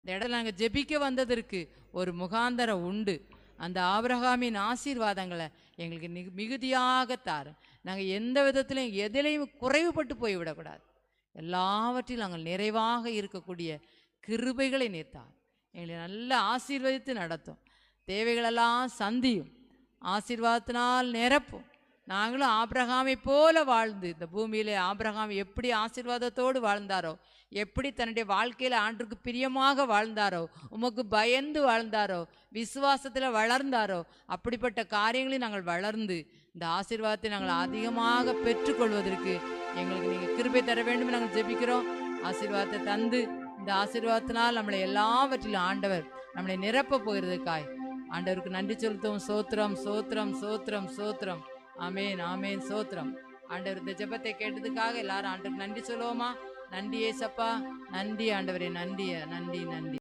இடத்துல நாங்கள் ஜெபிக்க வந்ததற்கு ஒரு முகாந்தரம் உண்டு. அந்த ஆபிரகாமின் ஆசீர்வாதங்களை எங்களுக்கு மிகுதியாக தாரு. நாங்கள் எந்த விதத்திலையும் எதிலையும் குறைவுபட்டு போய்விடக்கூடாது. எல்லாவற்றிலும் நாங்கள் நிறைவாக இருக்கக்கூடிய கிருபைகளை நீர்த்தார். எங்களை நல்ல ஆசீர்வதித்து நடத்தும். தேவைகளெல்லாம் சந்தியும். ஆசீர்வாதத்தினால் நிரப்பும். நாங்களும் ஆபிரகாமை போல வாழ்ந்து இந்த பூமியிலே ஆபிரகாம் எப்படி ஆசீர்வாதத்தோடு வாழ்ந்தாரோ, எப்படி தன்னுடைய வாழ்க்கையில் ஆண்டுக்கு பிரியமாக வாழ்ந்தாரோ, உமக்கு பயந்து வாழ்ந்தாரோ, விசுவாசத்தில் வளர்ந்தாரோ, அப்படிப்பட்ட காரியங்களையும் நாங்கள் வளர்ந்து இந்த ஆசீர்வாதத்தை நாங்கள் அதிகமாக பெற்றுக்கொள்வதற்கு எங்களுக்கு நீங்கள் கிருபை தர வேண்டும். நாங்கள் ஜெபிக்கிறோம். ஆசீர்வாதத்தை தந்து இந்த ஆசீர்வாதத்தினால் நம்மளை எல்லாவற்றிலும் ஆண்டவர் நம்மளை நிரப்ப போகிறதுக்காய் ஆண்டவருக்கு நன்றி செலுத்தும். சோத்திரம் சோத்திரம் சோத்திரம் சோத்திரம். ஆமேன் ஆமேன் சோத்திரம். ஆண்டவர் இந்த ஜெபத்தை கேட்டதுக்காக எல்லாரும் ஆண்டவருக்கு நன்றி சொல்லுவோமா? நன்றி ஏசப்பா, நன்றி ஆண்டவரே, நன்றி நன்றி நன்றி.